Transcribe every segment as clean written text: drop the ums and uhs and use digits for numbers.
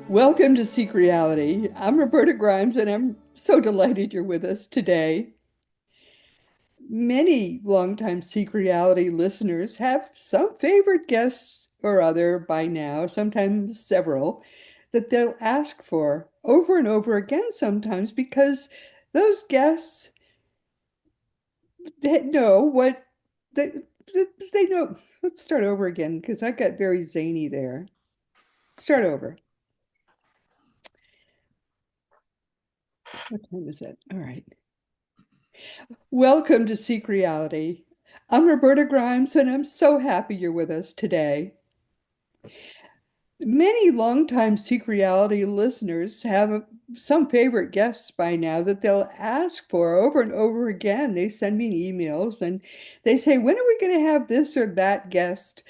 Welcome to Seek Reality. I'm Roberta Grimes, and I'm so delighted you're with us today. Many longtime Seek Reality listeners have some favorite guests or other by now, sometimes several, that they'll ask for over and over again sometimes because those guests they know what they, they know. Let's start over again because I got very zany there. Start over. What time is it? All right. Welcome to Seek Reality. I'm Roberta Grimes, and I'm so happy you're with us today. Many longtime Seek Reality listeners have some favorite guests by now that they'll ask for over and over again. They send me emails and they say, when are we going to have this or that guest?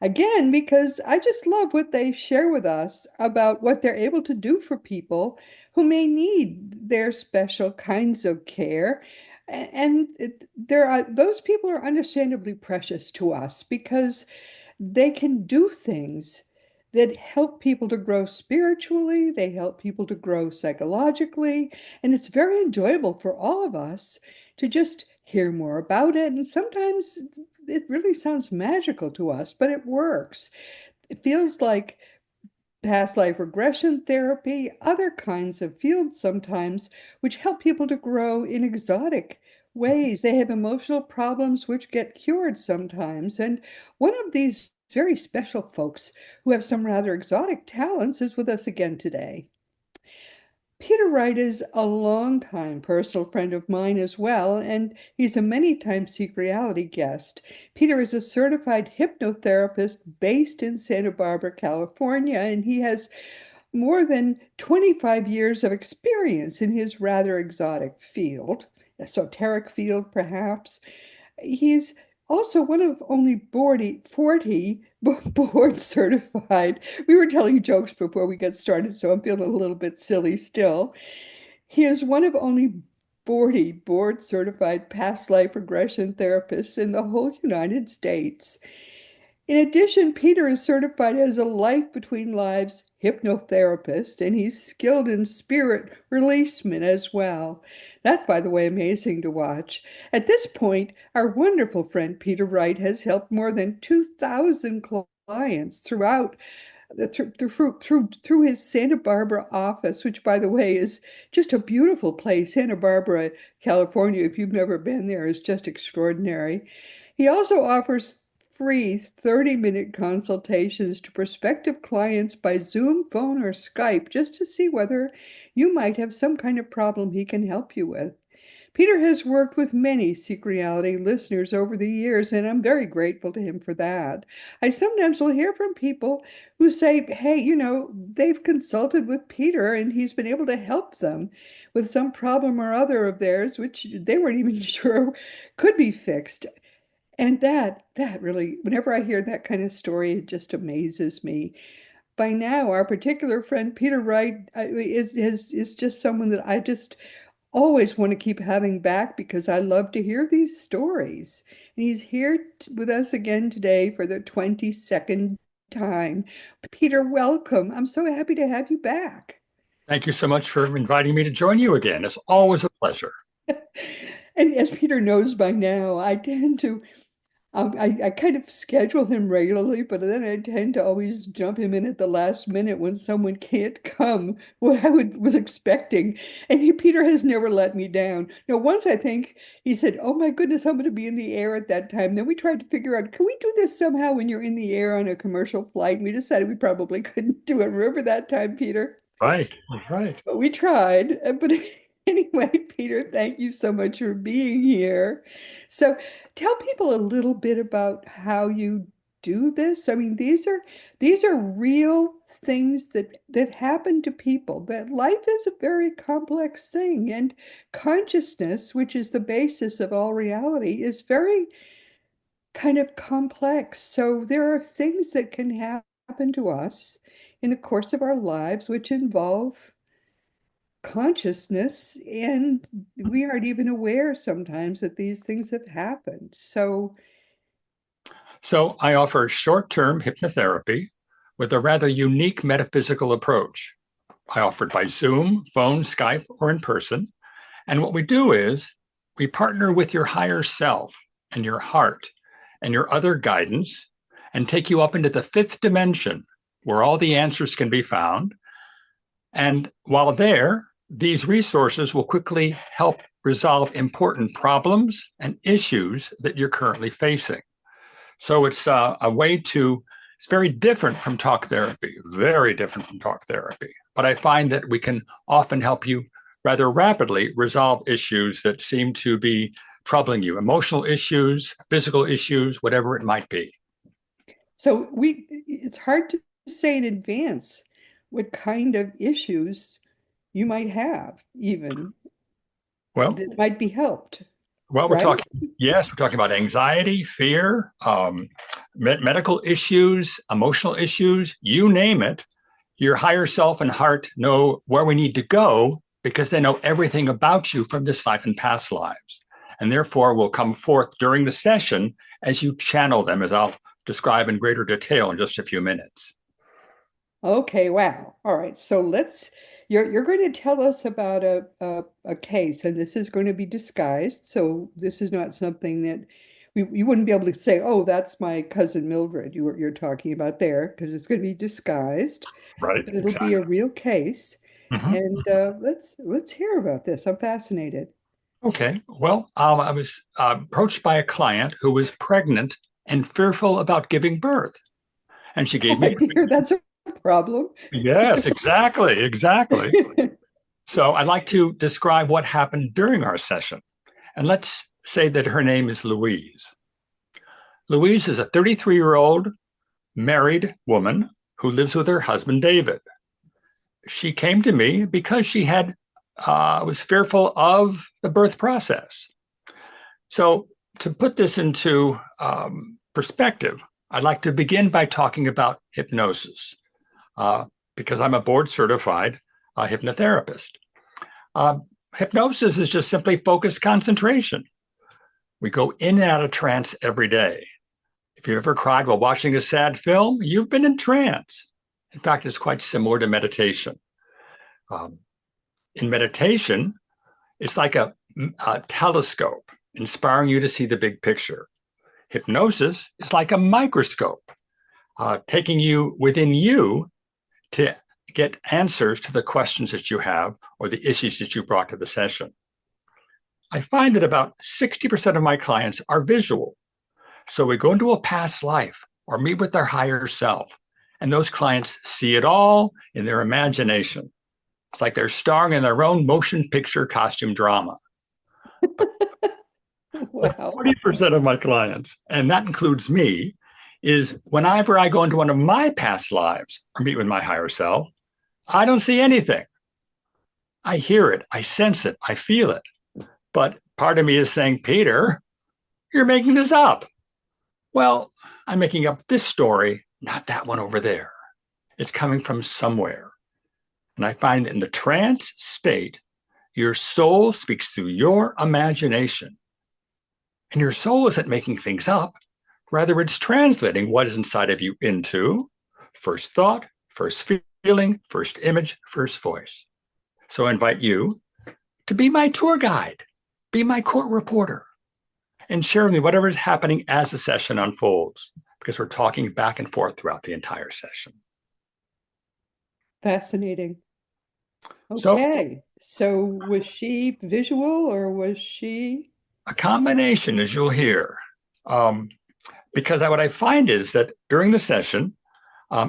Again, because I just love what they share with us about what they're able to do for people who may need their special kinds of care. And there are those people are understandably precious to us because they can do things that help people to grow spiritually, they help people to grow psychologically, and it's very enjoyable for all of us to just hear more about it. And sometimes it really sounds magical to us, but it works. It feels like past life regression therapy, other kinds of fields sometimes, which help people to grow in exotic ways. They have emotional problems which get cured sometimes. And one of these very special folks who have some rather exotic talents is with us again today. Peter Wright is a longtime personal friend of mine as well, and he's a many-time Seek Reality guest. Peter is a certified hypnotherapist based in Santa Barbara, California, and he has more than 25 years of experience in his rather exotic field, esoteric field perhaps. He's also one of only 40 board certified. We were telling jokes before we got started, so I'm feeling a little bit silly still. He is one of only 40 board certified past life regression therapists in the whole United States. In addition, Peter is certified as a life between lives hypnotherapist, and he's skilled in spirit releasement as well. That's, by the way, amazing to watch. At this point, our wonderful friend Peter Wright has helped more than 2,000 clients through his Santa Barbara office, which, by the way, is just a beautiful place. Santa Barbara, California, if you've never been there, is just extraordinary. He also offers free 30-minute consultations to prospective clients by Zoom, phone, or Skype just to see whether you might have some kind of problem he can help you with. Peter has worked with many Seek Reality listeners over the years, and I'm very grateful to him for that. I sometimes will hear from people who say, hey, they've consulted with Peter and he's been able to help them with some problem or other of theirs, which they weren't even sure could be fixed. And that really, whenever I hear that kind of story, it just amazes me. By now, our particular friend Peter Wright is just someone that I just always want to keep having back because I love to hear these stories. And he's here with us again today for the 22nd time. Peter, welcome. I'm so happy to have you back. Thank you so much for inviting me to join you again. It's always a pleasure. And as Peter knows by now, I tend to I kind of schedule him regularly, but then I tend to always jump him in at the last minute when someone can't come what was expecting. And Peter has never let me down. Now, once I think he said, "Oh my goodness, I'm going to be in the air at that time." Then we tried to figure out, can we do this somehow when you're in the air on a commercial flight? And we decided we probably couldn't do it. Remember that time, Peter? Right, right. But we tried. But anyway, Peter, thank you so much for being here. So tell people a little bit about how you do this. I mean, these are real things that happen to people. That life is a very complex thing, and consciousness, which is the basis of all reality, is very kind of complex. So there are things that can happen to us in the course of our lives which involve consciousness, and we aren't even aware sometimes that these things have happened. So, So I offer short-term hypnotherapy with a rather unique metaphysical approach. I offer it by Zoom, phone, Skype, or in person. And what we do is we partner with your higher self and your heart and your other guidance and take you up into the fifth dimension where all the answers can be found. And while there, these resources will quickly help resolve important problems and issues that you're currently facing. So it's a way to, it's very different from talk therapy, very different from talk therapy. But I find that we can often help you rather rapidly resolve issues that seem to be troubling you, emotional issues, physical issues, whatever it might be. So it's hard to say in advance what kind of issues you might have, even Well, that might be helped, well, we're right? talking, yes, we're talking about anxiety, fear, medical issues, emotional issues, you name it. Your higher self and heart know where we need to go because they know everything about you from this life and past lives. And therefore will come forth during the session as you channel them, as I'll describe in greater detail in just a few minutes. Okay, wow. All right. So you're going to tell us about a case, and this is going to be disguised. So this is not something that you wouldn't be able to say, oh, that's my cousin Mildred you're talking about there, because it's going to be disguised, Right, but it'll be a exactly. real case. Mhm. And let's hear about this. I'm fascinated. Okay. Well, I was approached by a client who was pregnant and fearful about giving birth. And she Oh, gave my me, dear, that's a problem. yes, exactly, exactly. So I'd like to describe what happened during our session. And let's say that her name is Louise. Louise is a 33-year-old married woman who lives with her husband, David. She came to me because she had was fearful of the birth process. So to put this into perspective, I'd like to begin by talking about hypnosis, because I'm a board certified hypnotherapist. Uh, Hypnosis is just simply focused concentration. We go in and out of trance every day. If you ever cried while watching a sad film, you've been in trance. In fact, it's quite similar to meditation. Um, in meditation, it's like a telescope inspiring you to see the big picture. Hypnosis is like a microscope, taking you within you to get answers to the questions that you have or the issues that you brought to the session. I find that about 60% of my clients are visual. So we go into a past life or meet with their higher self, and those clients see it all in their imagination. It's like they're starring in their own motion picture costume drama. But Wow. 40% of my clients, and that includes me, is whenever I go into one of my past lives or meet with my higher self, I don't see anything. I hear it, I sense it, I feel it. But part of me is saying, Peter, you're making this up. Well, I'm making up this story, not that one over there. It's coming from somewhere. And I find in the trance state, your soul speaks through your imagination. And your soul isn't making things up. Rather, it's translating what is inside of you into first thought, first feeling, first image, first voice. So I invite you to be my tour guide, be my court reporter, and share with me whatever is happening as the session unfolds, because we're talking back and forth throughout the entire session. Fascinating. So Okay. So was she visual or was she? a combination, as you'll hear, um, because what I find is that during the session,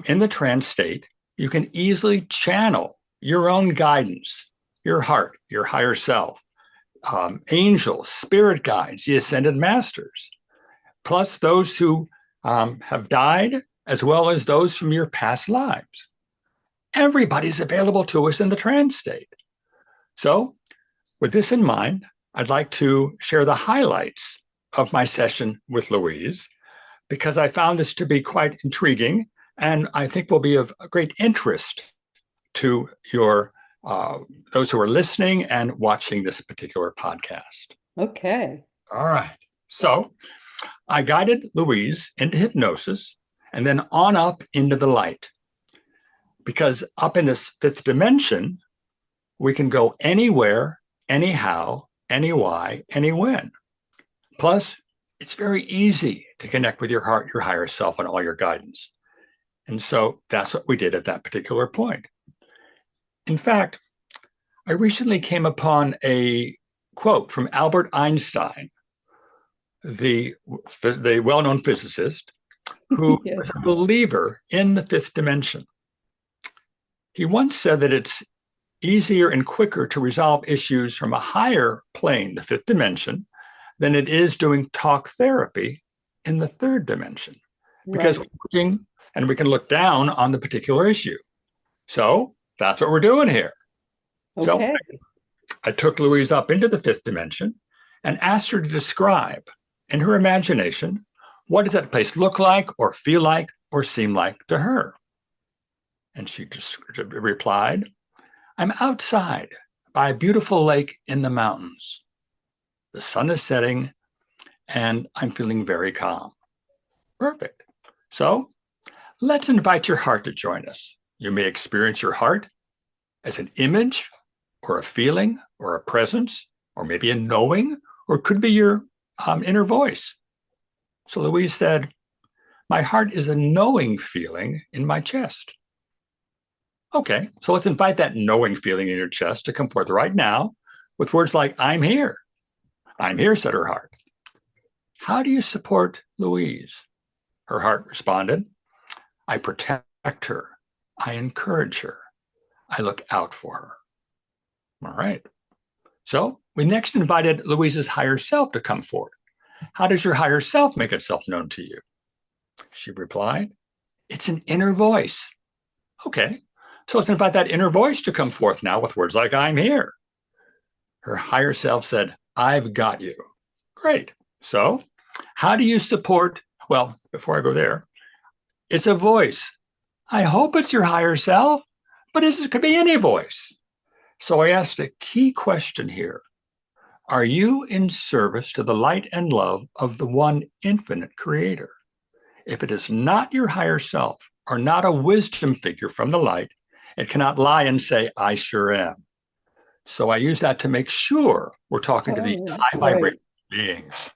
in the trance state, you can easily channel your own guidance, your heart, your higher self, angels, spirit guides, the ascended masters, plus those who have died, as well as those from your past lives. Everybody's available to us in the trance state. So, with this in mind, I'd like to share the highlights of my session with Louise, because I found this to be quite intriguing and I think will be of great interest to your those who are listening and watching this particular podcast. Okay. All right. So I guided Louise into hypnosis and then on up into the light. because up in this fifth dimension, we can go anywhere, anyhow, any why, any when. Plus, it's very easy to connect with your heart, your higher self, and all your guidance. And so that's what we did at that particular point. In fact, I recently came upon a quote from Albert Einstein, the well-known physicist, who was Yes. a believer in the fifth dimension. He once said that it's easier and quicker to resolve issues from a higher plane, the fifth dimension, than it is doing talk therapy in the third dimension, because we're Right. looking and we can look down on the particular issue. So that's what we're doing here. So Okay. I took Louise up into the fifth dimension and asked her to describe in her imagination what does that place look like or feel like or seem like to her. And she just replied, I'm outside by a beautiful lake in the mountains. The sun is setting and I'm feeling very calm. Perfect. So let's invite your heart to join us. You may experience your heart as an image or a feeling or a presence or maybe a knowing, or it could be your inner voice. So Louise said, my heart is a knowing feeling in my chest. Okay, so let's invite that knowing feeling in your chest to come forth right now with words like, I'm here. I'm here, said her heart. How do you support Louise? Her heart responded, I protect her. I encourage her. I look out for her. All right. So we next invited Louise's higher self to come forth. How does your higher self make itself known to you? She replied, it's an inner voice. Okay. So let's invite that inner voice to come forth now with words like, I'm here. Her higher self said, I've got you. Great. So how do you support? Well, before I go there, it's a voice. I hope it's your higher self, but it could be any voice. So I asked a key question here. Are you in service to the light and love of the one infinite creator? If it is not your higher self or not a wisdom figure from the light, it cannot lie and say, I sure am. So I use that to make sure we're talking to the Oh, high right. vibration beings.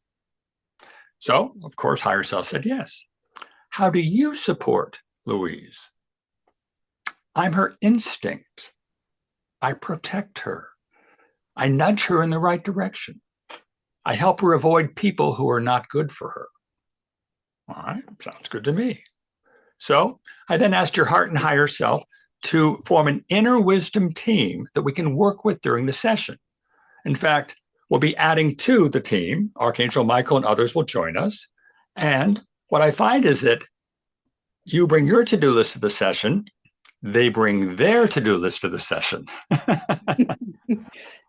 So, of course, higher self said yes. How do you support Louise? I'm her instinct. I protect her. I nudge her in the right direction. I help her avoid people who are not good for her. All right, sounds good to me. So I then asked your heart and higher self to form an inner wisdom team that we can work with during the session. In fact, we'll be adding to the team. Archangel Michael and others will join us. And what I find is that you bring your to-do list to the session, they bring their to-do list to the session.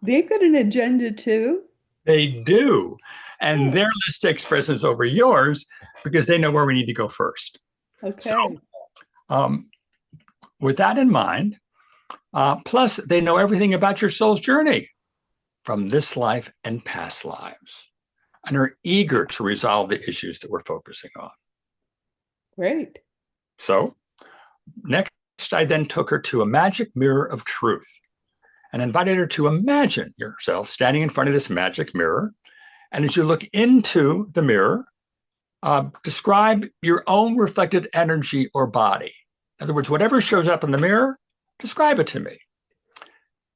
They've got an agenda too. They do. And Oh, their list takes precedence over yours because they know where we need to go first. So, okay. um, with that in mind, plus they know everything about your soul's journey from this life and past lives and are eager to resolve the issues that we're focusing on. Great. So, next, I then took her to a magic mirror of truth and invited her to imagine yourself standing in front of this magic mirror. And as you look into the mirror, describe your own reflected energy or body. In other words, whatever shows up in the mirror, describe it to me.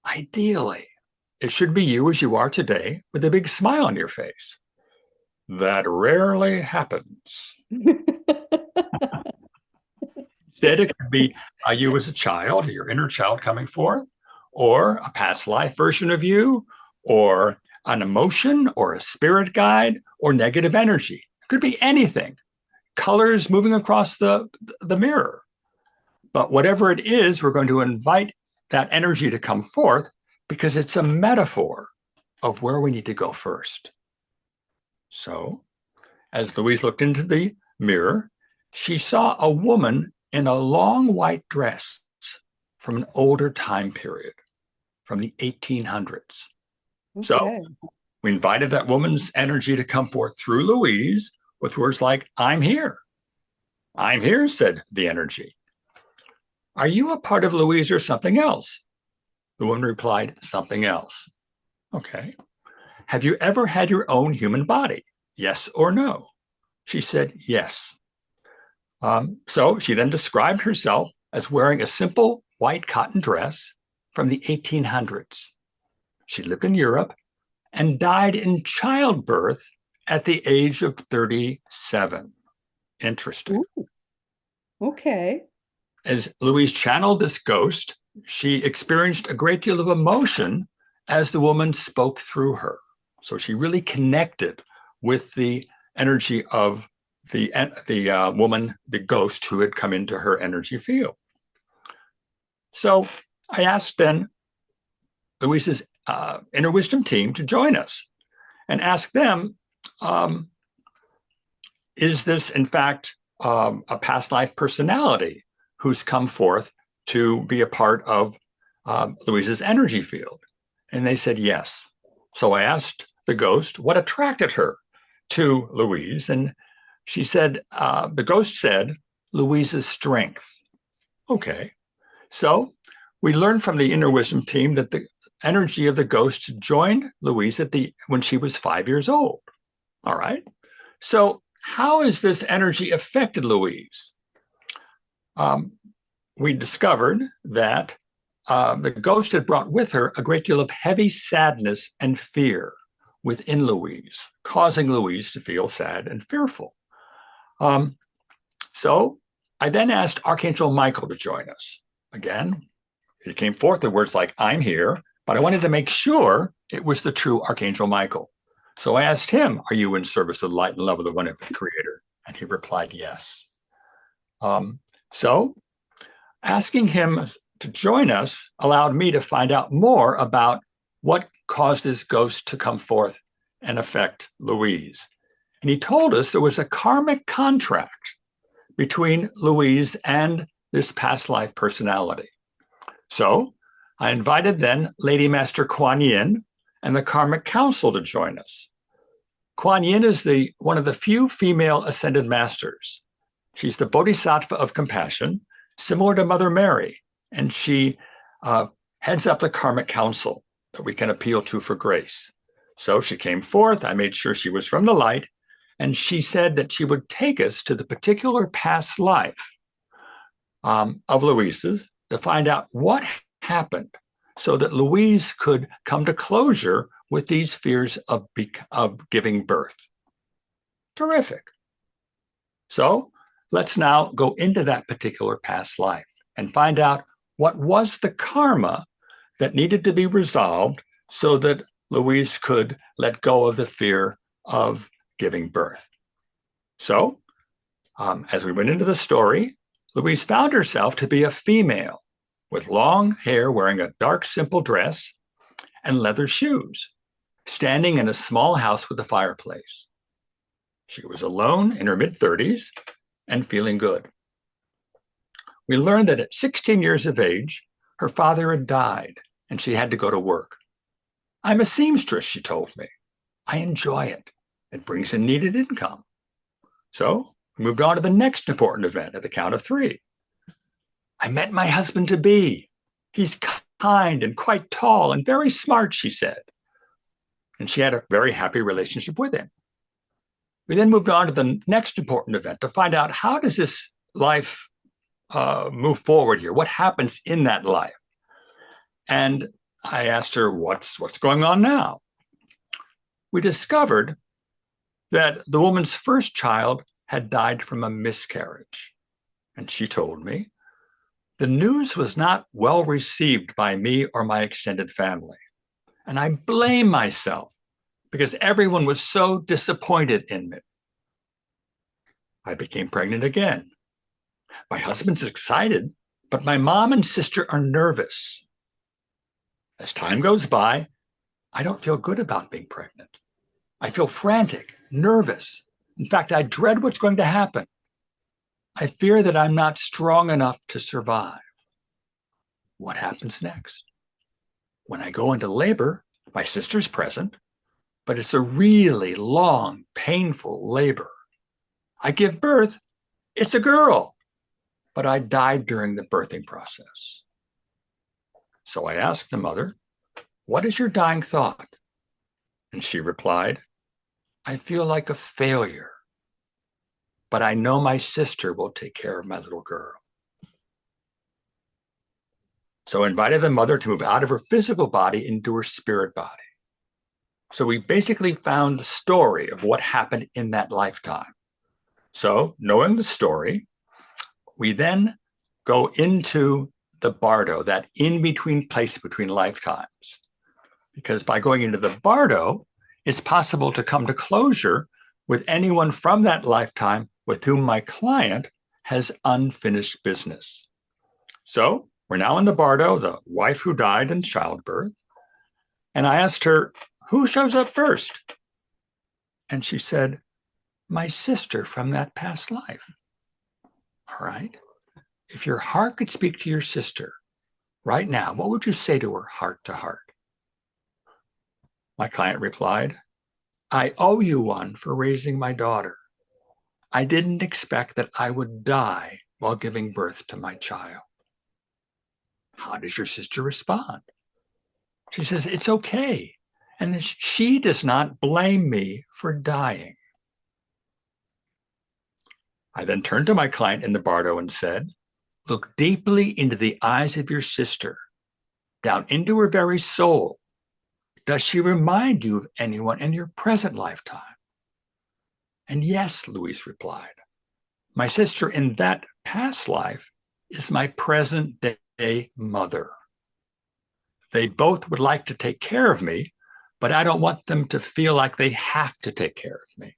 Ideally, it should be you as you are today with a big smile on your face. That rarely happens. Instead, it could be you as a child, your inner child coming forth, or a past life version of you, or an emotion, or a spirit guide, or negative energy. It could be anything. Colors moving across the mirror. But whatever it is, we're going to invite that energy to come forth because it's a metaphor of where we need to go first. So, as Louise looked into the mirror, she saw a woman in a long white dress from an older time period, from the 1800s. So Okay. we invited that woman's energy to come forth through Louise with words like, I'm here. I'm here, said the energy. Are you a part of Louise or something else? The woman replied, something else. Okay. Have you ever had your own human body? Yes or no? She said, yes. So she then described herself as wearing a simple white cotton dress from the 1800s. She lived in Europe and died in childbirth at the age of 37. Interesting. Ooh, okay. As Louise channeled this ghost, she experienced a great deal of emotion as the woman spoke through her. So she really connected with the energy of the woman, the ghost who had come into her energy field. So I asked then Louise's inner wisdom team to join us and ask them, is this in fact a past life personality who's come forth to be a part of Louise's energy field? And they said yes. So I asked the ghost what attracted her to Louise, and she said, the ghost said, Louise's strength. Okay. So we learned from the inner wisdom team that the energy of the ghost joined Louise when she was 5 years old. All right. So how has this energy affected Louise? We discovered that the ghost had brought with her a great deal of heavy sadness and fear within Louise, causing Louise to feel sad and fearful. So I then asked Archangel Michael to join us. Again, he came forth with words like, I'm here, but I wanted to make sure it was the true Archangel Michael. So I asked him, are you in service of the light and love of the one infinite creator? And he replied, yes. So asking him to join us allowed me to find out more about what caused this ghost to come forth and affect Louise. And he told us there was a karmic contract between Louise and this past life personality. So I invited then Lady Master Kuan Yin and the Karmic Council to join us. Kuan Yin is one of the few female ascended masters. She's the Bodhisattva of compassion, similar to Mother Mary, and she heads up the Karmic Council that we can appeal to for grace. So she came forth. I made sure she was from the light, and she said that she would take us to the particular past life of Louise's to find out what happened so that Louise could come to closure with these fears of giving birth. Terrific. So let's now go into that particular past life and find out what was the karma that needed to be resolved so that Louise could let go of the fear of giving birth. So as we went into the story, Louise found herself to be a female with long hair, wearing a dark, simple dress and leather shoes, standing in a small house with a fireplace. She was alone in her mid-30s and feeling good. We learned that at 16 years of age, her father had died and she had to go to work. I'm a seamstress, she told me. I enjoy it. It brings in needed income. So we moved on to the next important event at the count of 3. I met my husband-to-be. He's kind and quite tall and very smart, she said. And she had a very happy relationship with him. We then moved on to the next important event to find out, how does this life move forward here? What happens in that life? And I asked her, what's going on now? We discovered that the woman's first child had died from a miscarriage. And she told me, the news was not well received by me or my extended family. And I blame myself because everyone was so disappointed in me. I became pregnant again. My husband's excited, but my mom and sister are nervous. As time goes by, I don't feel good about being pregnant. I feel frantic, nervous. In fact, I dread what's going to happen. I fear that I'm not strong enough to survive. What happens next? When I go into labor, my sister's present, but it's a really long, painful labor. I give birth, it's a girl. but I died during the birthing process. So I asked the mother, what is your dying thought? And she replied, I feel like a failure, but I know my sister will take care of my little girl. So I invited the mother to move out of her physical body into her spirit body. So we basically found the story of what happened in that lifetime. So knowing the story, we then go into the bardo, that in-between place between lifetimes. Because by going into the bardo, it's possible to come to closure with anyone from that lifetime with whom my client has unfinished business. So we're now in the bardo, the wife who died in childbirth. And I asked her, who shows up first? And she said, my sister from that past life. All right. If your heart could speak to your sister right now, what would you say to her heart to heart? My client replied, I owe you one for raising my daughter. I didn't expect that I would die while giving birth to my child. How does your sister respond? She says, it's okay. And she does not blame me for dying. I then turned to my client in the bardo and said, look deeply into the eyes of your sister, down into her very soul. Does she remind you of anyone in your present lifetime? And yes, Louise replied. My sister in that past life is my present day mother. They both would like to take care of me, but I don't want them to feel like they have to take care of me.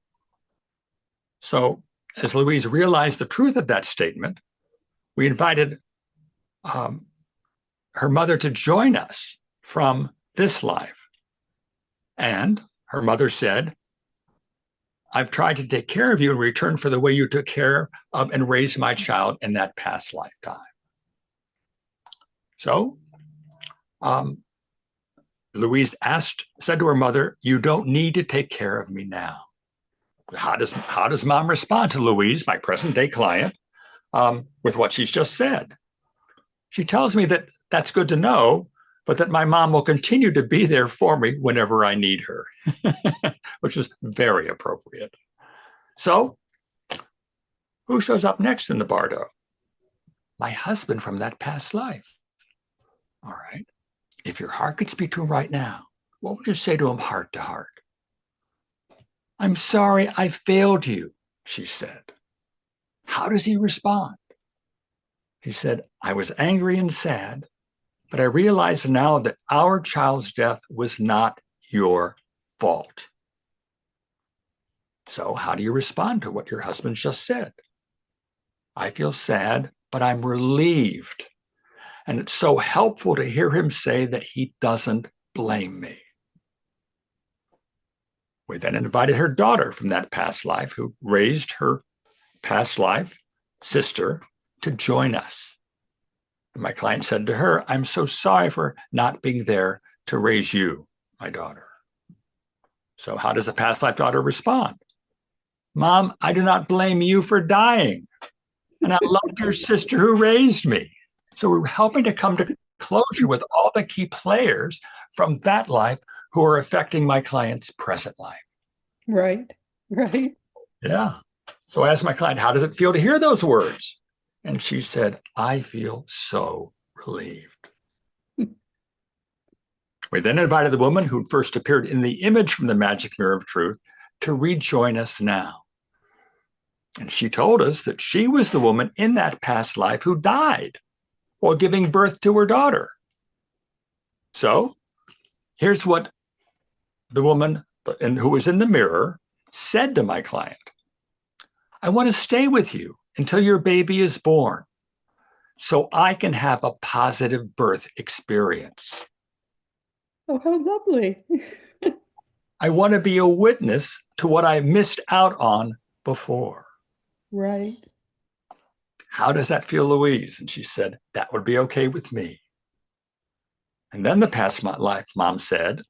So as Louise realized the truth of that statement, we invited her mother to join us from this life. And her mother said, I've tried to take care of you in return for the way you took care of and raised my child in that past lifetime. So Louise said to her mother, you don't need to take care of me now. How does mom respond to Louise, my present day client, with what she's just said? She tells me that that's good to know, but that my mom will continue to be there for me whenever I need her, which is very appropriate. So who shows up next in the bardo? My husband from that past life. All right. If your heart could speak to him right now, what would you say to him heart to heart? I'm sorry I failed you, she said. How does he respond? He said, I was angry and sad, but I realize now that our child's death was not your fault. So how do you respond to what your husband just said? I feel sad, but I'm relieved. And it's so helpful to hear him say that he doesn't blame me. We then invited her daughter from that past life, who raised her past life sister, to join us. And my client said to her, I'm so sorry for not being there to raise you, my daughter. So how does a past life daughter respond? Mom, I do not blame you for dying. And I love your sister who raised me. So we're helping to come to closure with all the key players from that life who are affecting my client's present life. Right, right. Yeah. So I asked my client, how does it feel to hear those words? And she said, I feel so relieved. We then invited the woman who first appeared in the image from the Magic Mirror of Truth to rejoin us now. And she told us that she was the woman in that past life who died while giving birth to her daughter. So here's what the woman who was in the mirror said to my client. I want to stay with you until your baby is born so I can have a positive birth experience. Oh, how lovely. I want to be a witness to what I missed out on before. Right. How does that feel, Louise? And she said, that would be okay with me. And then the past life mom said,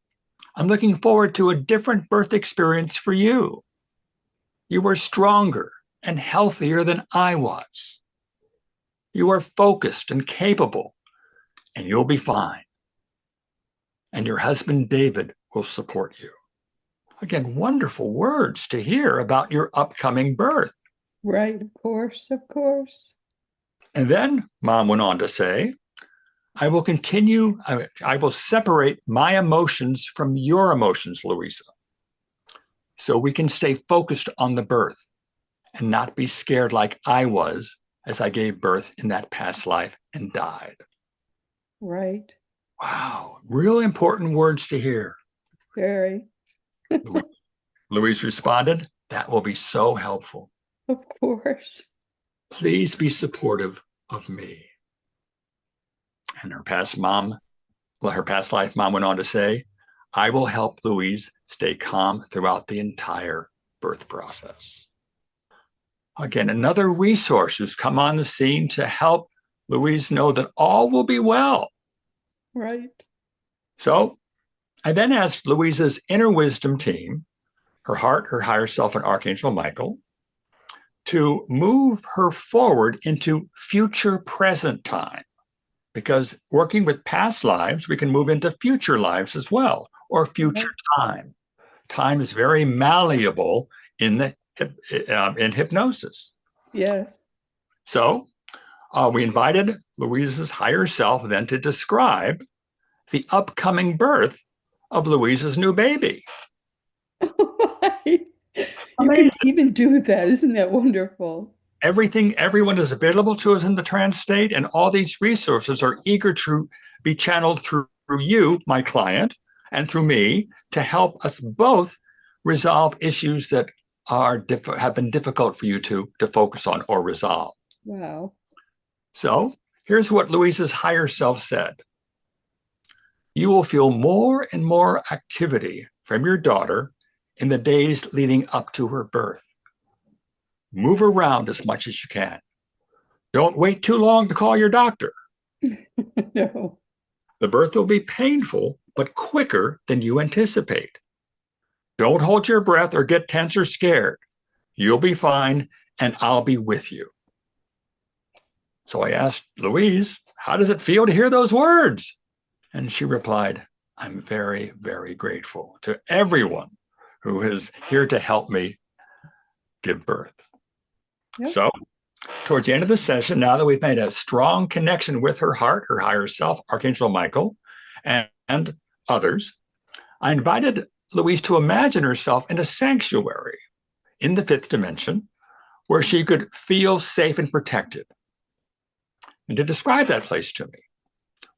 I'm looking forward to a different birth experience for you. You were stronger and healthier than I was. You are focused and capable, and you'll be fine. And your husband, David, will support you. Again, wonderful words to hear about your upcoming birth. Right, of course, of course. And then Mom went on to say, I will separate my emotions from your emotions, Louisa, so we can stay focused on the birth and not be scared like I was as I gave birth in that past life and died. Right. Wow, real important words to hear. Very. Louise responded, that will be so helpful. Of course. Please be supportive of me. And her past life mom went on to say, I will help Louise stay calm throughout the entire birth process. Again, another resource who's come on the scene to help Louise know that all will be well. Right. So I then asked Louisa's inner wisdom team, her heart, her higher self, and Archangel Michael, to move her forward into future present time. Because working with past lives, we can move into future lives as well, or future time. Time is very malleable in hypnosis. Yes. So we invited Louisa's higher self then to describe the upcoming birth of Louisa's new baby. Right. You Amazing. can even do that. Isn't that wonderful? Everyone is available to us in the trance state, and all these resources are eager to be channeled through you, my client, and through me to help us both resolve issues that have been difficult for you to focus on or resolve. Wow. So here's what Louisa's higher self said. You will feel more and more activity from your daughter in the days leading up to her birth. Move around as much as you can. Don't wait too long to call your doctor. No. The birth will be painful, but quicker than you anticipate. Don't hold your breath or get tense or scared. You'll be fine, and I'll be with you. So I asked Louise, how does it feel to hear those words? And she replied, I'm very, very grateful to everyone who is here to help me give birth. Yep. So towards the end of the session, now that we've made a strong connection with her heart, her higher self, Archangel Michael, and others, I invited Louise to imagine herself in a sanctuary in the fifth dimension where she could feel safe and protected. And to describe that place to me,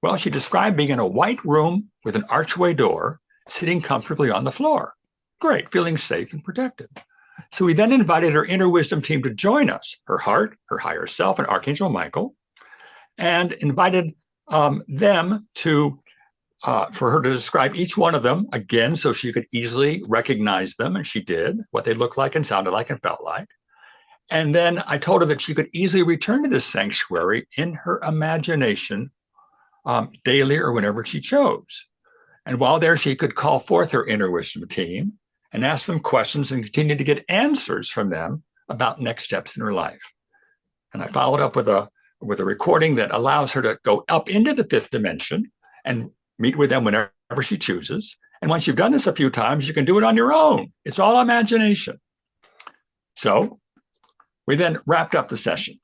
well, she described being in a white room with an archway door, sitting comfortably on the floor. Great, feeling safe and protected. So we then invited her inner wisdom team to join us, her heart, her higher self, and Archangel Michael, and invited them to for her to describe each one of them again so she could easily recognize them, and she did, what they looked like and sounded like and felt like. And then I told her that she could easily return to this sanctuary in her imagination daily or whenever she chose. And while there, she could call forth her inner wisdom team and ask them questions and continue to get answers from them about next steps in her life. And I followed up with a recording that allows her to go up into the fifth dimension and meet with them whenever she chooses. And once you've done this a few times, you can do it on your own. It's all imagination. So we then wrapped up the session.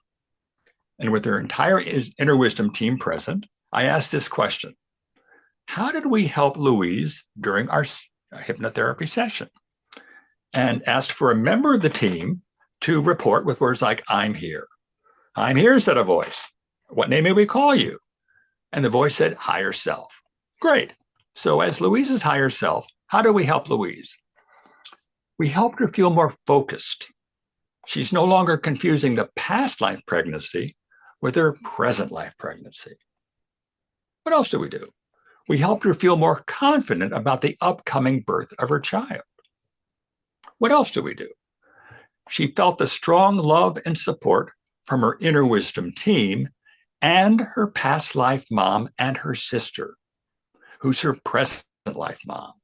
And with her entire inner wisdom team present, I asked this question. How did we help Louise during our hypnotherapy session? And asked for a member of the team to report with words like, I'm here. I'm here, said a voice. What name may we call you? And the voice said, higher self. Great. So as Louise's higher self, how do we help Louise? We helped her feel more focused. She's no longer confusing the past life pregnancy with her present life pregnancy. What else do we do? We helped her feel more confident about the upcoming birth of her child. What else do we do? She felt the strong love and support from her inner wisdom team and her past life mom and her sister, who's her present life mom.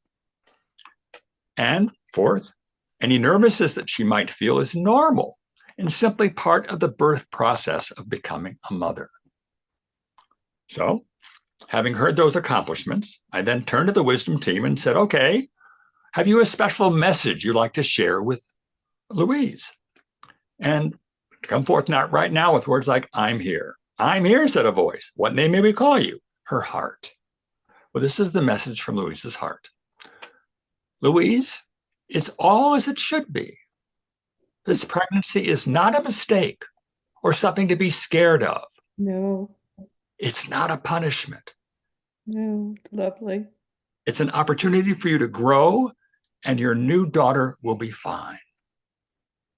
And fourth, any nervousness that she might feel is normal and simply part of the birth process of becoming a mother. So, having heard those accomplishments, I then turned to the wisdom team and said, okay, have you a special message you'd like to share with Louise? And come forth not right now with words like, I'm here. I'm here, said a voice. What name may we call you? Her heart. Well, this is the message from Louise's heart. Louise, it's all as it should be. This pregnancy is not a mistake or something to be scared of. No, It's not a punishment. no, lovely. It's an opportunity for you to grow, and your new daughter will be fine.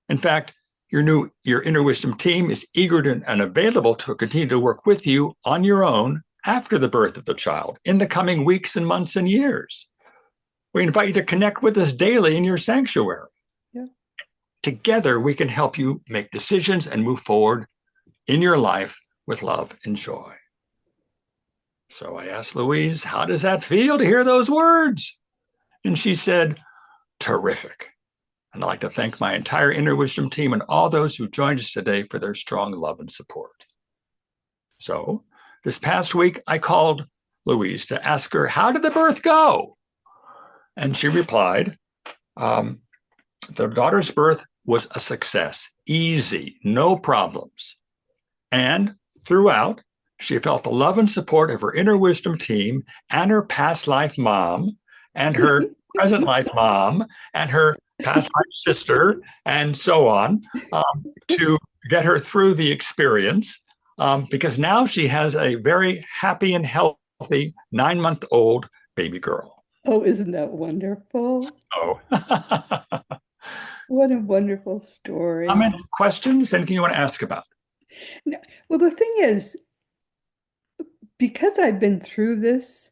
In fact, your inner wisdom team is eager and available to continue to work with you on your own after the birth of the child in the coming weeks and months and years. We invite you to connect with us daily in your sanctuary. Yeah. Together, we can help you make decisions and move forward in your life with love and joy. So I asked Louise, how does that feel to hear those words? And she said, terrific. And I'd like to thank my entire Inner Wisdom team and all those who joined us today for their strong love and support. So this past week, I called Louise to ask her, how did the birth go? And she replied, their daughter's birth was a success, easy, no problems. And throughout, she felt the love and support of her Inner Wisdom team and her past life mom and her present life mom and her past life sister and so on to get her through the experience because now she has a very happy and healthy 9-month-old baby girl. Oh, isn't that wonderful? Oh. What a wonderful story. Comments, questions, anything you want to ask about? Well, the thing is, because I've been through this,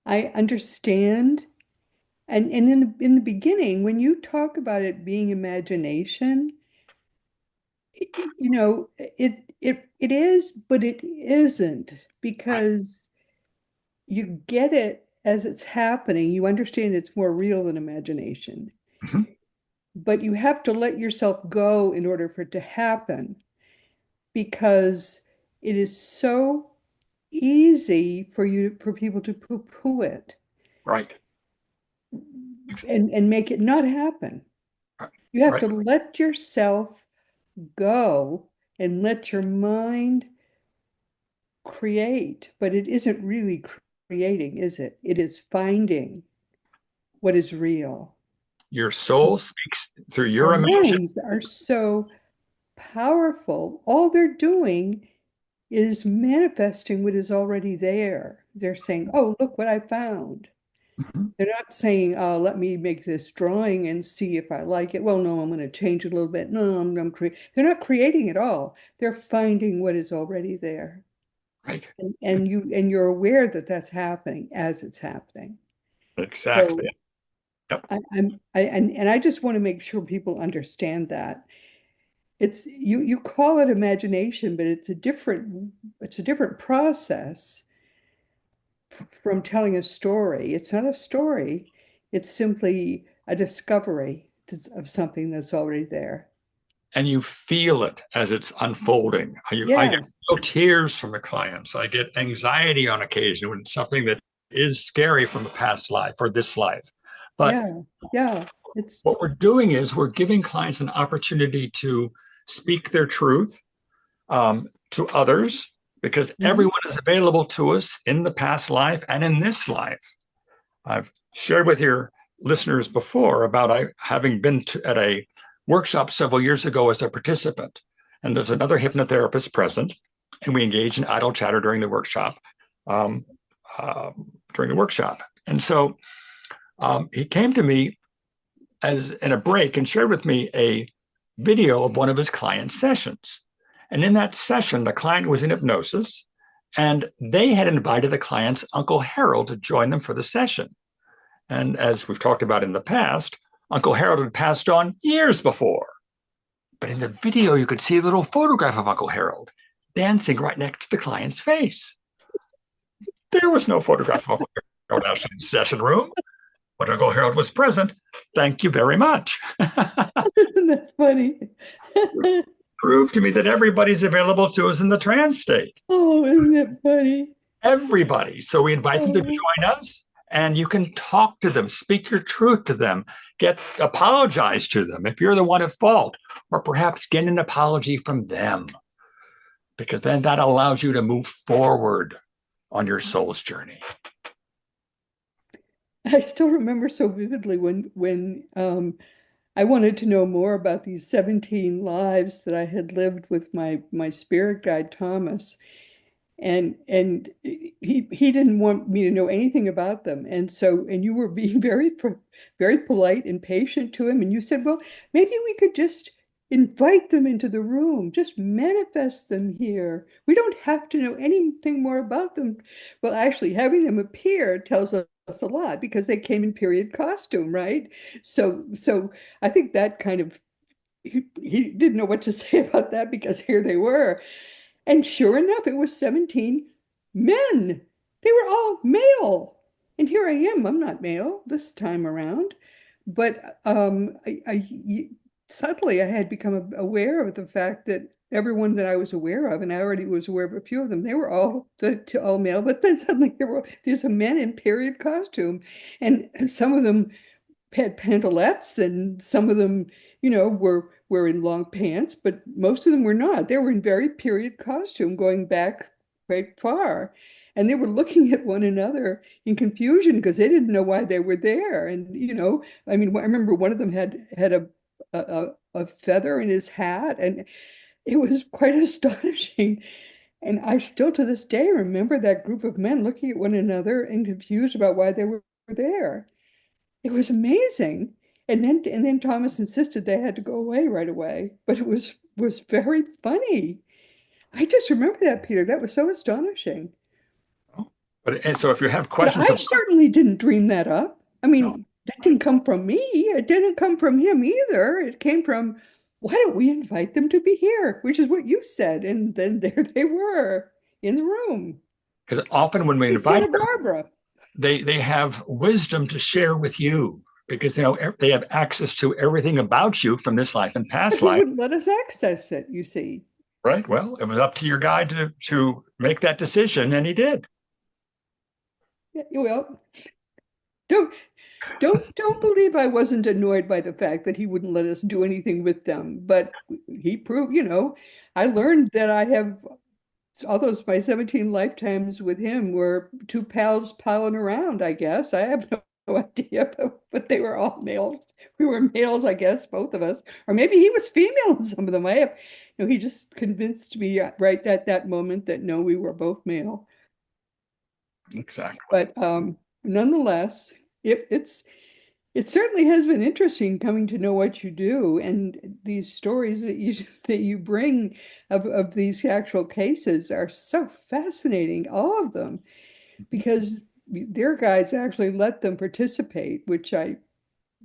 I understand. And in the beginning, when you talk about it being imagination, it is, but it isn't, Right. because you get it as it's happening. You understand it's more real than imagination. Mhm. But you have to let yourself go in order for it to happen, because it is so easy for people to poo-poo it Right. and make it not happen. Right. You have Right. to let yourself go and let your mind create, but it isn't really creating, is it? It is finding what is real. Your soul speaks through Our your imagination. minds are so powerful. All they're doing is manifesting what is already there. They're saying, oh, look what I found. Mhm. They're not saying, let me make this drawing and see if I like it. Well, no, I'm going to change it a little bit. No, they're not creating at all. They're finding what is already there. Right. And you're aware that that's happening as it's happening. Exactly. So Yep. I just want to make sure people understand that you call it imagination, but it's a different process from telling a story. It's not a story. It's simply a discovery of something that's already there. And you feel it as it's unfolding. I get Yes. no tears from the clients. I get anxiety on occasion when it's something that is scary from a past life or this life. But Yeah. Yeah. It's what we're doing is we're giving clients an opportunity to speak their truth to others because Mhm. everyone is available to us in the past life and in this life. I've shared with your listeners before about having been at a workshop several years ago as a participant, and there's another hypnotherapist present, and we engage in idle chatter during the workshop. Um, and so he came to me as in a break and shared with me a video of one of his client's sessions. And in that session, the client was in hypnosis, and they had invited the client's Uncle Harold to join them for the session. And as we've talked about in the past, Uncle Harold had passed on years before. But in the video, you could see a little photograph of Uncle Harold dancing right next to the client's face. There was no photograph of Uncle Harold out in the session room, but Uncle Harold was present. Thank you very much. Isn't that funny? prove to me that everybody's available to us in the trance state. Oh, isn't it funny? Everybody. So we invite them to Oh, join us, and you can talk to them, speak your truth to them, apologize to them if you're the one at fault, or perhaps get an apology from them, because then that allows you to move forward on your soul's journey. I still remember so vividly when I wanted to know more about these 17 lives that I had lived with my spirit guide Thomas. And he didn't want me to know anything about them. And you were being very polite and patient to him, and you said, well, maybe we could just invite them into the room, just manifest them here. We don't have to know anything more about them. Well, actually, having them appear tells us a lot because they came in period costume, right? So I think that kind of he didn't know what to say about that because here they were. And sure enough, it was 17 men. They were all male. And here I am. I'm not male this time around. But suddenly I had become aware of the fact that everyone that I was aware of, and I already was aware of a few of them, they were all male. But then suddenly there's a men in period costume. And some of them had pantalettes, and some of them, were wearing long pants, but most of them were not. They were in very period costume going back quite far. And they were looking at one another in confusion because they didn't know why they were there. And, I mean, I remember one of them had a feather in his hat, and it was quite astonishing. And I still to this day remember that group of men looking at one another and confused about why they were there. It was amazing. And then Thomas insisted they had to go away right away. But it was very funny. I just remember that, Peter. That was so astonishing. But and so if you have But questions I about, certainly didn't dream that up. I no, mean, that didn't come from me. It didn't come from him either. It came from, why don't we invite them to be here? Which is what you said. And then there they were in the room because often when we in invite Santa them, Barbara. they have wisdom to share with you because they have access to everything about you from this life and But past he life. wouldn't let us access it, you see. Right. Well, it was up to your guide to make that decision, and he did. Yeah, well, don't don't believe I wasn't annoyed by the fact that he wouldn't let us do anything with them. But he proved, I learned that I have all those my 17 lifetimes with him were two pals palling around, I guess. I have no idea, but they were all males. We were males, I guess, both of us. Or maybe he was female in some of them. He just convinced me right at that moment that no, we were both male. Exactly. But nonetheless, it certainly has been interesting coming to know what you do and these stories that you that you bring of these actual cases are so fascinating, all of them, because their guides actually let them participate, which I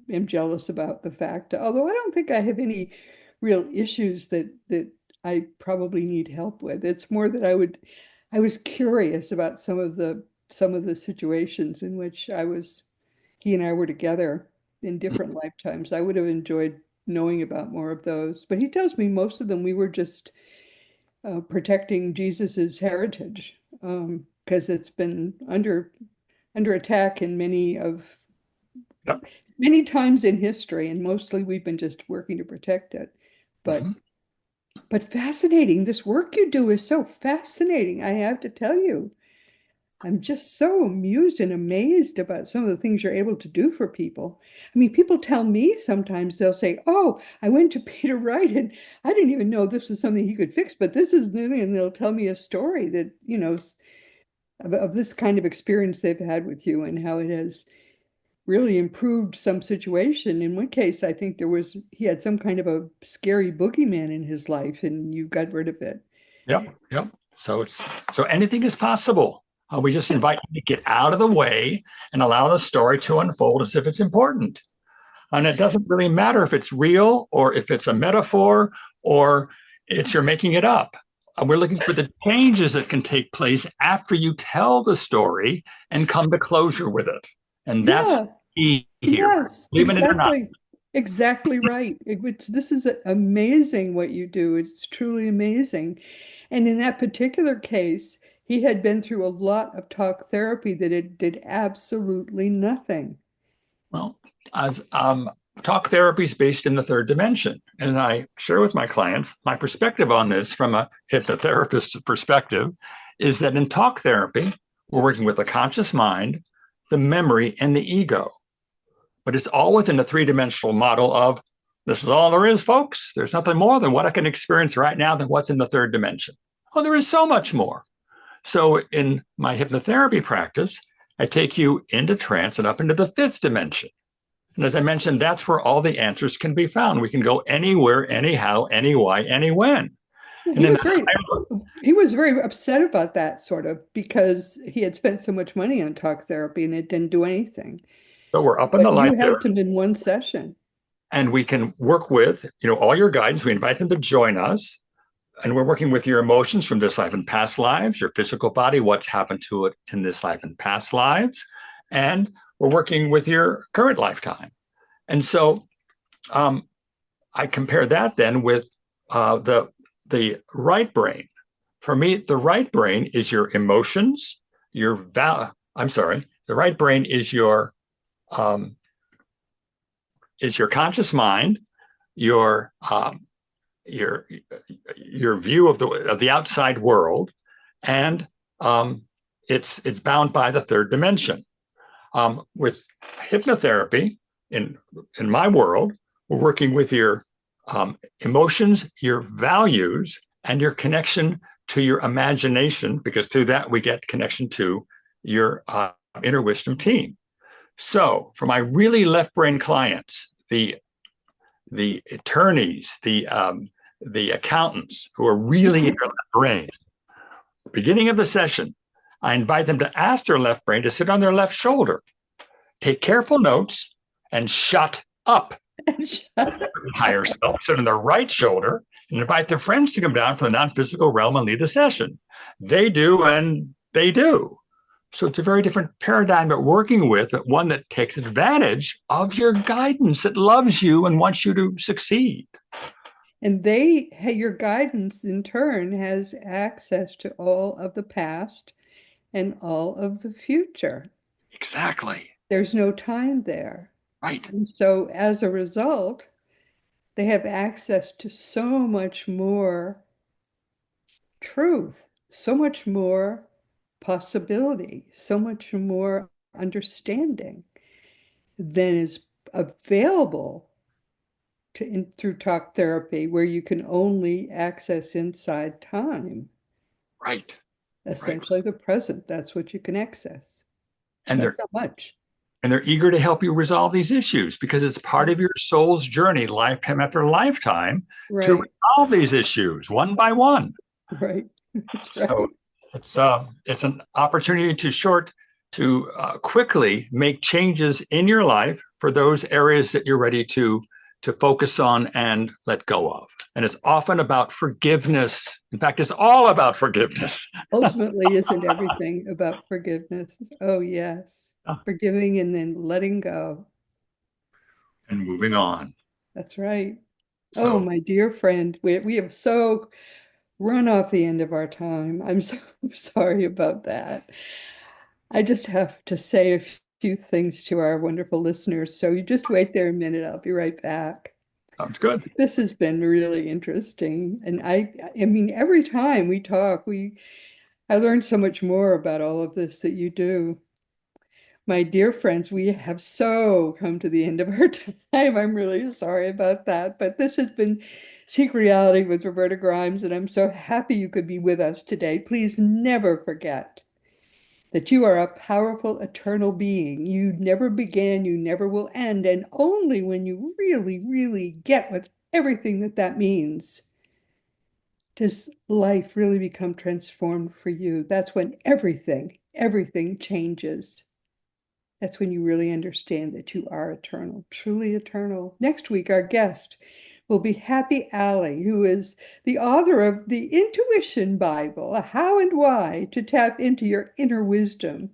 am jealous about the fact. Although I don't think I have any real issues that I probably need help with. It's more that I was curious about some of the situations in which he and I were together in different lifetimes. I would have enjoyed knowing about more of those. But he tells me most of them we were just protecting Jesus's heritage because it's been under attack in Yep. many times in history, and mostly we've been just working to protect it. But Mhm. but fascinating. This work you do is so fascinating, I have to tell you. I'm just so amused and amazed about some of the things you're able to do for people. I mean, people tell me sometimes they'll say, "Oh, I went to Peter Wright and I didn't even know this was something he could fix, but this is," and they'll tell me a story that, of this kind of experience they've had with you and how it has really improved some situation. In one case, I think he had some kind of a scary boogeyman in his life and you got rid of it. Yep. Yep. So anything is possible. We just invite you to get out of the way and allow the story to unfold as if it's important. And it doesn't really matter if it's real or if it's a metaphor or it's you're making it up. We're looking for the changes that can take place after you tell the story and come to closure with it. And that's Yeah, key here, yes, believe in it or not. exactly. Exactly right. This is amazing what you do. It's truly amazing. And in that particular case, he had been through a lot of talk therapy that it did absolutely nothing. Well, as talk therapy is based in the third dimension, and I share with my clients my perspective on this from a hypnotherapist's perspective is that in talk therapy, we're working with the conscious mind, the memory, and the ego. But it's all within the three-dimensional model of this is all there is, folks. There's nothing more than what I can experience right now than what's in the third dimension. Oh, there is so much more. So in my hypnotherapy practice, I take you into trance and up into the fifth dimension. And as I mentioned, that's where all the answers can be found. We can go anywhere, anyhow, any why, any when. And He then was very he was very upset about that sort of because he had spent so much money on talk therapy and it didn't do anything. so we're up in the But you light there, helped him in one session. and we can work with, all your guidance. We invite them to join us. And we're working with your emotions from this life and past lives, your physical body, what's happened to it in this life and past lives. And we're working with your current lifetime. And so I compare that then with the right brain. For me, the right brain is your emotions, the right brain um, is your conscious mind, your your your view of the outside world, and it's bound by the third dimension. With hypnotherapy, in my world, we're working with your emotions, your values, and your connection to your imagination, because through that we get connection to your inner wisdom team. So, for my really left brain clients, the attorneys, the accountants who are really in their left brain, beginning of the session, I invite them to ask their left brain to sit on their left shoulder, take careful notes, and shut up. Higher self, sit on their right shoulder, and invite their friends to come down from the non-physical realm and lead the session. They do, and they do. So it's a very different paradigm at working with, but one that takes advantage of your guidance, that loves you and wants you to succeed. And your guidance in turn has access to all of the past and all of the future. Exactly. There's no time there. Right. And so as a result, they have access to so much more truth, so much more possibility, so much more understanding than is available through talk therapy, where you can only access inside time, Right. Right. essentially the present. That's what you can access. And they're That's not much. and they're eager to help you resolve these issues because it's part of your soul's journey, lifetime after lifetime, to Right, resolve these issues one by one. right. That's So right. it's an opportunity to quickly make changes in your life for those areas that you're ready to focus on and let go of. And it's often about forgiveness. In fact, it's all about forgiveness Ultimately, isn't everything about forgiveness? Oh, yes. Forgiving and then letting go. and moving on. That's right. Oh, So my dear friend, we have so run off the end of our time. I'm so sorry about that. I just have to say a few things to our wonderful listeners. So you just wait there a minute. I'll be right back. sounds good. This has been really interesting. And I mean, every time we talk, I learn so much more about all of this that you do. My dear friends, we have so come to the end of our time. I'm really sorry about that. But this has been Seek Reality with Roberta Grimes, and I'm so happy you could be with us today. Please never forget that you are a powerful, eternal being. You never began, you never will end. And only when you really, really get what everything that means does life really become transformed for you. That's when everything changes. That's when you really understand that you are eternal, truly eternal. Next week, our guest will be Happy Alley, who is the author of the Intuition Bible, How and Why to Tap into Your Inner Wisdom.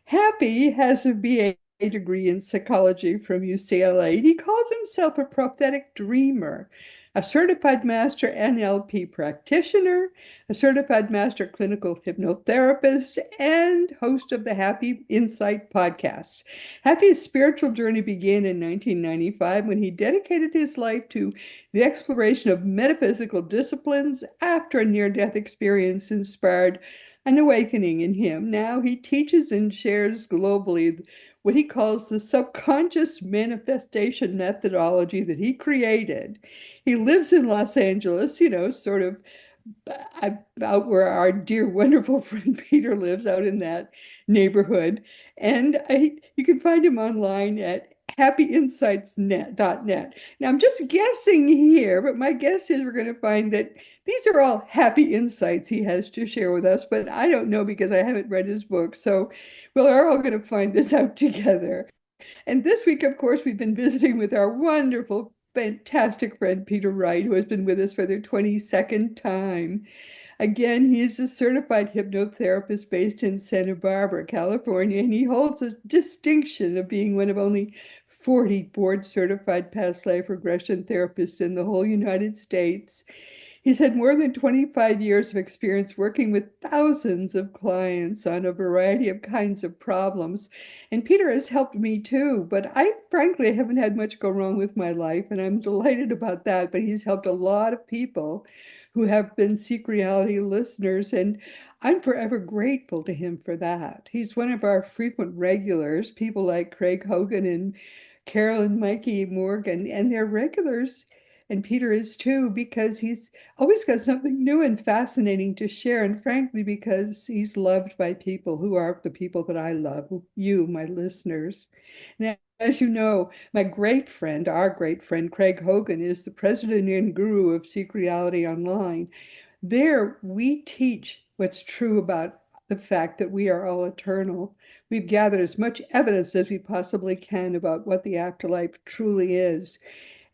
Happy has a BA degree in psychology from UCLA, and he calls himself a prophetic dreamer, a certified master NLP practitioner, a certified master clinical hypnotherapist, and host of the Happy Insight podcast. Happy's spiritual journey began in 1995 when he dedicated his life to the exploration of metaphysical disciplines after a near-death experience inspired an awakening in him. Now he teaches and shares globally what he calls the subconscious manifestation methodology that he created. He lives in Los Angeles, sort of out where our dear, wonderful friend Peter lives, out in that neighborhood. And you can find him online at happyinsightsnet.net. Now, I'm just guessing here, but my guess is we're going to find that these are all happy insights he has to share with us, but I don't know because I haven't read his book. So we're all going to find this out together. And this week, of course, we've been visiting with our wonderful, fantastic friend Peter Wright, who has been with us for the 22nd time. Again, he is a certified hypnotherapist based in Santa Barbara, California, and he holds the distinction of being one of only 40 board-certified past life regression therapists in the whole United States. He's had more than 25 years of experience working with thousands of clients on a variety of kinds of problems. And Peter has helped me too, but I frankly haven't had much go wrong with my life, and I'm delighted about that. But he's helped a lot of people who have been Seek Reality listeners, and I'm forever grateful to him for that. He's one of our frequent regulars, people like Craig Hogan and Carolyn Mikey Morgan, and they're regulars. And Peter is too, because he's always got something new and fascinating to share. And frankly, because he's loved by people who are the people that I love, you, my listeners. Now, as you know, my great friend, our great friend, Craig Hogan, is the president and guru of Seek Reality Online. There, we teach what's true about the fact that we are all eternal. We've gathered as much evidence as we possibly can about what the afterlife truly is.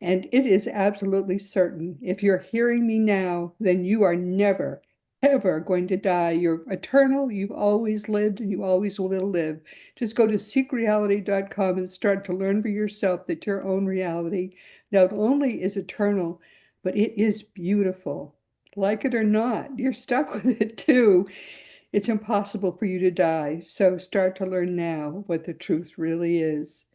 And it is absolutely certain. If you're hearing me now, then you are never, ever going to die. You're eternal. You've always lived and you always will live. Just go to seekreality.com and start to learn for yourself that your own reality not only is eternal, but it is beautiful. Like it or not, you're stuck with it too. It's impossible for you to die. So start to learn now what the truth really is.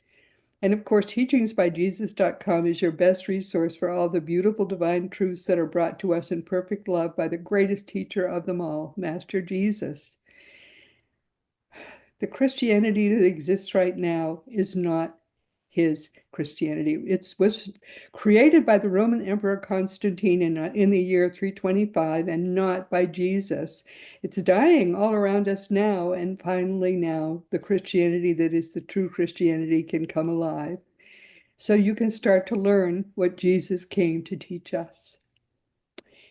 And of course, teachingsbyjesus.com is your best resource for all the beautiful divine truths that are brought to us in perfect love by the greatest teacher of them all, Master Jesus. The Christianity that exists right now is not his Christianity. It was created by the Roman Emperor Constantine in the year 325 and not by Jesus. It's dying all around us now, and finally now the Christianity that is the true Christianity can come alive. So you can start to learn what Jesus came to teach us.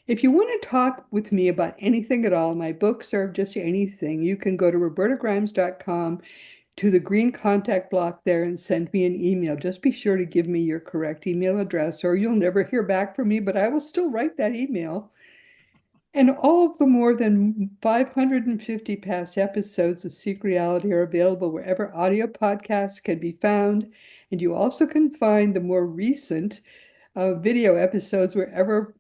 If you want to talk with me about anything at all, my books or just anything, you can go to robertagrimes.com to the green contact block there and send me an email. Just be sure to give me your correct email address or you'll never hear back from me, but I will still write that email. And all of the more than 550 past episodes of Seek Reality are available wherever audio podcasts can be found. And you also can find the more recent video episodes wherever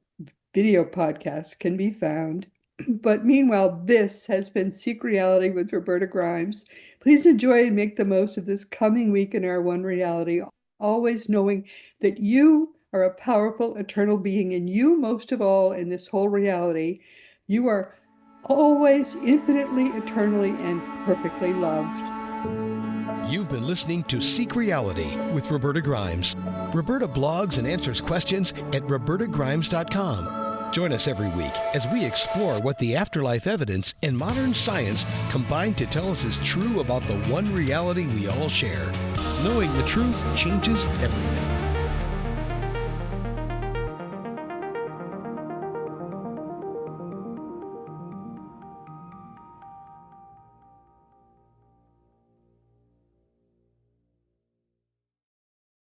video podcasts can be found. But meanwhile, this has been Seek Reality with Roberta Grimes. Please enjoy and make the most of this coming week in our one reality, always knowing that you are a powerful, eternal being, and you, most of all, in this whole reality, you are always infinitely, eternally, and perfectly loved. You've been listening to Seek Reality with Roberta Grimes. Roberta blogs and answers questions at robertagrimes.com. Join us every week as we explore what the afterlife evidence and modern science combine to tell us is true about the one reality we all share. Knowing the truth changes everything.